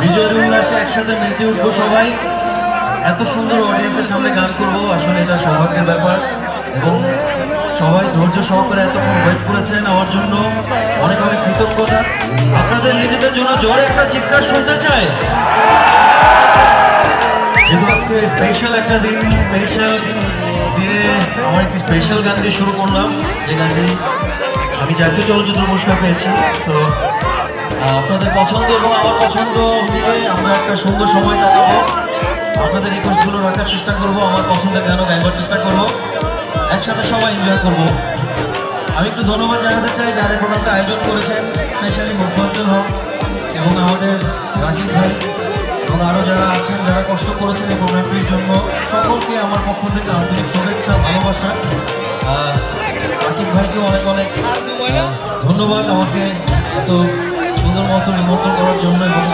বিজয় উল্লাসে একসাথে মেতে উঠবো সবাই। এত সুন্দর অডিয়েন্সের সামনে গান করবো, আসলে এটা সৌভাগ্যের ব্যাপার। এবং সবাই ধৈর্য সহকারে এতক্ষণ ওয়েট করেছেন আমার জন্য, অনেক অনেক কৃতজ্ঞতা। আপনাদের নিজেদের জন্য জোরে একটা চিৎকার শুনতে চাই। যেহেতু আজকে স্পেশাল একটা দিন, স্পেশাল দিনে আমার একটি স্পেশাল গান দিয়ে শুরু করলাম, যে গানটি আমি জাতীয় চলচ্চিত্র পুরস্কার পেয়েছি। তো আপনাদের পছন্দ এবং আমার পছন্দ মিলে আমরা একটা সুন্দর সময় কাটাবো। আপনাদের রিকোয়েস্টগুলো রাখার চেষ্টা করব, আমার পছন্দের গানও গাইবার চেষ্টা করব, একসাথে সবাই এনজয় করব। আমি একটু ধন্যবাদ জানাতে চাই যারা প্রোগ্রামটা আয়োজন করেছেন, স্পেশালি মুফাজ্জল হক এবং আমাদের রাকিব ভাই এবং আরও যারা আছেন, যারা কষ্ট করেছেন এই প্রোগ্রামটির জন্য, সকলকে আমার পক্ষ থেকে আন্তরিক শুভেচ্ছা, ভালোবাসা। রাকিব ভাইকেও অনেক অনেক ধন্যবাদ আমাকে এত সুন্দর মতো নিমন্ত্রণ করার জন্য এবং